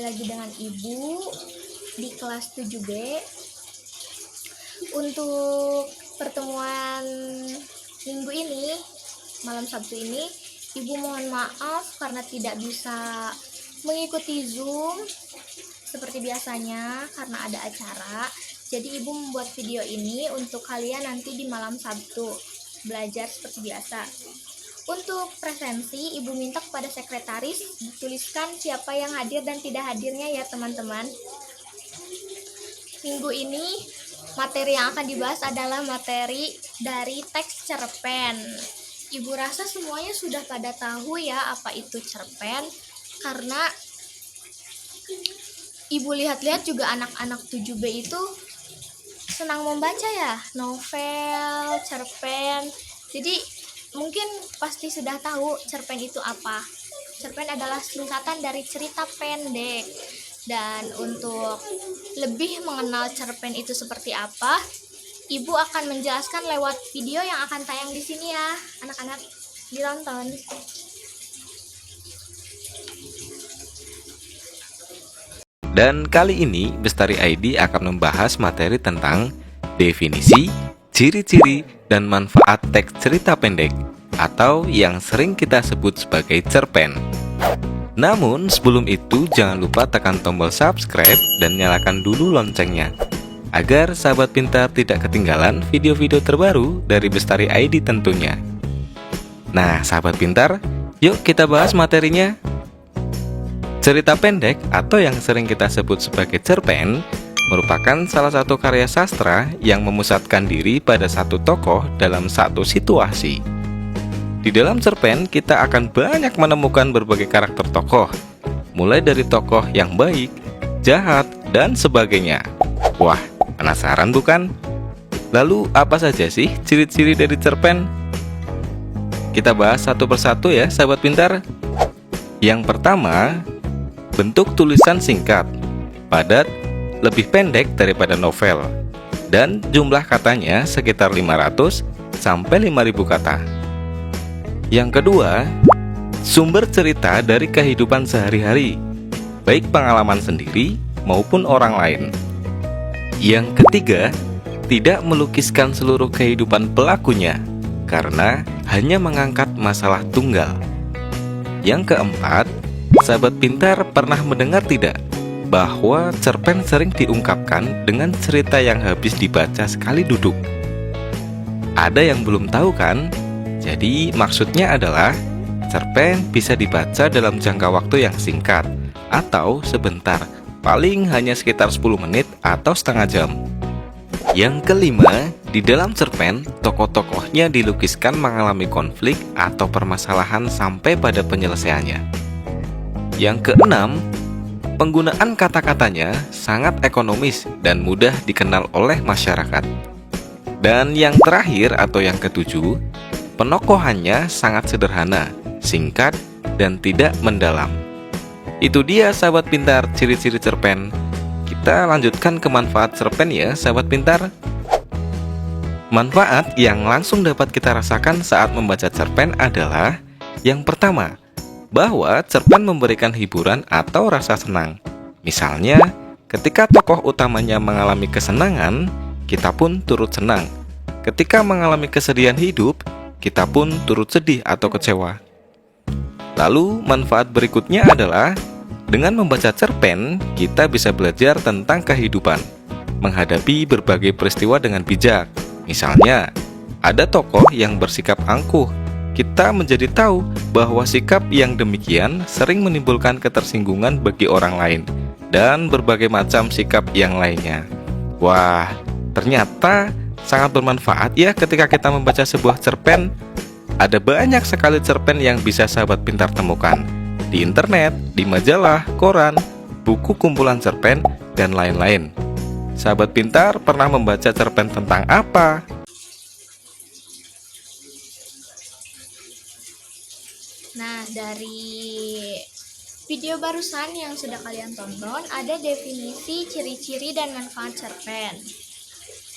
lagi dengan Ibu di kelas 7B. Untuk pertemuan minggu ini, malam Sabtu ini, Ibu mohon maaf karena tidak bisa mengikuti Zoom seperti biasanya karena ada acara. Jadi Ibu membuat video ini untuk kalian nanti di malam Sabtu belajar seperti biasa. Untuk presensi, Ibu minta kepada sekretaris dituliskan siapa yang hadir dan tidak hadirnya ya teman-teman. Minggu ini materi yang akan dibahas adalah materi dari teks cerpen. Ibu rasa semuanya sudah pada tahu ya apa itu cerpen, karena Ibu lihat-lihat juga anak-anak 7B itu senang membaca ya, novel, cerpen. Jadi mungkin pasti sudah tahu cerpen itu apa. Cerpen adalah singkatan dari cerita pendek. Dan untuk lebih mengenal cerpen itu seperti apa, Ibu akan menjelaskan lewat video yang akan tayang di sini ya, anak-anak, ditonton. Dan kali ini Bestari ID akan membahas materi tentang definisi, ciri-ciri, dan manfaat teks cerita pendek atau yang sering kita sebut sebagai cerpen. Namun sebelum itu jangan lupa tekan tombol subscribe dan nyalakan dulu loncengnya agar sahabat pintar tidak ketinggalan video-video terbaru dari Bestari ID tentunya. Nah sahabat pintar, yuk kita bahas materinya. Cerita pendek atau yang sering kita sebut sebagai cerpen merupakan salah satu karya sastra yang memusatkan diri pada satu tokoh dalam satu situasi. Di dalam cerpen kita akan banyak menemukan berbagai karakter tokoh, mulai dari tokoh yang baik, jahat, dan sebagainya. Wah, penasaran bukan? Lalu apa saja sih ciri-ciri dari cerpen? Kita bahas satu persatu ya sahabat pintar. Yang pertama, bentuk tulisan singkat, padat, lebih pendek daripada novel, dan jumlah katanya sekitar 500 sampai 5000 kata. Yang kedua, sumber cerita dari kehidupan sehari-hari, baik pengalaman sendiri maupun orang lain. Yang ketiga, tidak melukiskan seluruh kehidupan pelakunya, karena hanya mengangkat masalah tunggal. Yang keempat, sahabat pintar pernah mendengar tidak bahwa cerpen sering diungkapkan dengan cerita yang habis dibaca sekali duduk? Ada yang belum tahu kan? Jadi maksudnya adalah cerpen bisa dibaca dalam jangka waktu yang singkat atau sebentar, paling hanya sekitar 10 menit atau setengah jam. Yang kelima, di dalam cerpen tokoh-tokohnya dilukiskan mengalami konflik atau permasalahan sampai pada penyelesaiannya. Yang keenam, penggunaan kata-katanya sangat ekonomis dan mudah dikenal oleh masyarakat. Dan yang terakhir atau yang ketujuh, penokohannya sangat sederhana, singkat, dan tidak mendalam. Itu dia sahabat pintar ciri-ciri cerpen. Kita lanjutkan ke manfaat cerpen ya sahabat pintar. Manfaat yang langsung dapat kita rasakan saat membaca cerpen adalah yang pertama, bahwa cerpen memberikan hiburan atau rasa senang. Misalnya, ketika tokoh utamanya mengalami kesenangan, kita pun turut senang. Ketika mengalami kesedihan hidup, kita pun turut sedih atau kecewa. Lalu, manfaat berikutnya adalah dengan membaca cerpen, kita bisa belajar tentang kehidupan, menghadapi berbagai peristiwa dengan bijak. Misalnya, ada tokoh yang bersikap angkuh. Kita menjadi tahu bahwa sikap yang demikian sering menimbulkan ketersinggungan bagi orang lain dan berbagai macam sikap yang lainnya. Wah, ternyata sangat bermanfaat ya ketika kita membaca sebuah cerpen. Ada banyak sekali cerpen yang bisa sahabat pintar temukan di internet, di majalah, koran, buku kumpulan cerpen, dan lain-lain. Sahabat pintar pernah membaca cerpen tentang apa? Nah, dari video barusan yang sudah kalian tonton, ada definisi, ciri-ciri, dan manfaat cerpen.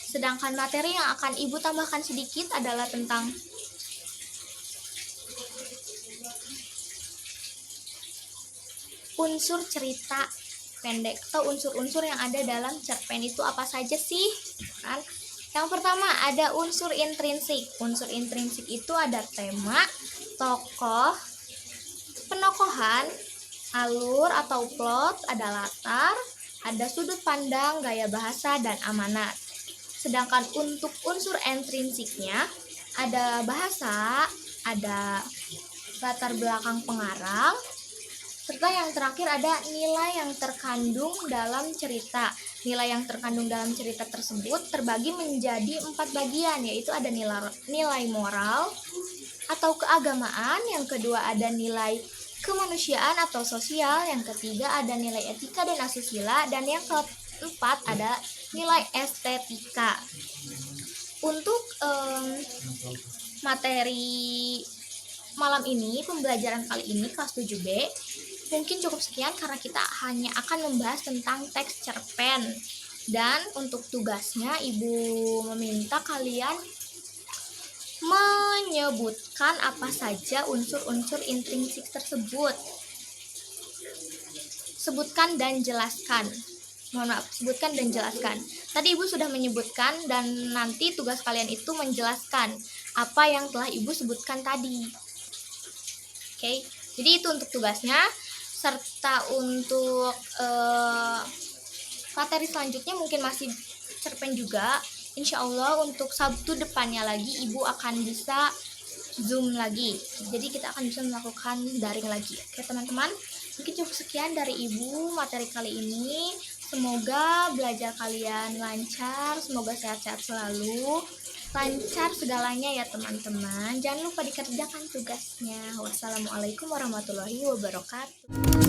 Sedangkan materi yang akan Ibu tambahkan sedikit adalah tentang unsur cerita pendek atau unsur-unsur yang ada dalam cerpen itu apa saja sih? Kan? Yang pertama ada unsur intrinsik. Unsur intrinsik itu ada tema, tokoh, penokohan, alur atau plot, ada latar, ada sudut pandang, gaya bahasa, dan amanat. Sedangkan untuk unsur intrinsiknya ada bahasa, ada latar belakang pengarang, serta yang terakhir ada nilai yang terkandung dalam cerita. Nilai yang terkandung dalam cerita tersebut terbagi menjadi 4 bagian, yaitu ada nilai moral atau keagamaan, yang kedua ada nilai kemanusiaan atau sosial, yang ketiga ada nilai etika dan asusila, dan yang keempat ada nilai estetika. Untuk materi malam ini, pembelajaran kali ini kelas 7B mungkin cukup sekian karena kita hanya akan membahas tentang teks cerpen. Dan untuk tugasnya Ibu meminta kalian menyebutkan apa saja unsur-unsur intrinsik tersebut. Sebutkan dan jelaskan. Mohon maaf, sebutkan dan jelaskan. Tadi Ibu sudah menyebutkan dan nanti tugas kalian itu menjelaskan apa yang telah Ibu sebutkan tadi. Oke, jadi itu untuk tugasnya. Serta untuk materi selanjutnya mungkin masih cerpen juga. Insya Allah untuk Sabtu depannya lagi Ibu akan bisa Zoom lagi. Jadi kita akan bisa melakukan daring lagi. Oke teman-teman, mungkin cukup sekian dari Ibu materi kali ini. Semoga belajar kalian lancar, semoga sehat-sehat selalu, lancar segalanya ya teman-teman. Jangan lupa dikerjakan tugasnya. Wassalamualaikum warahmatullahi wabarakatuh.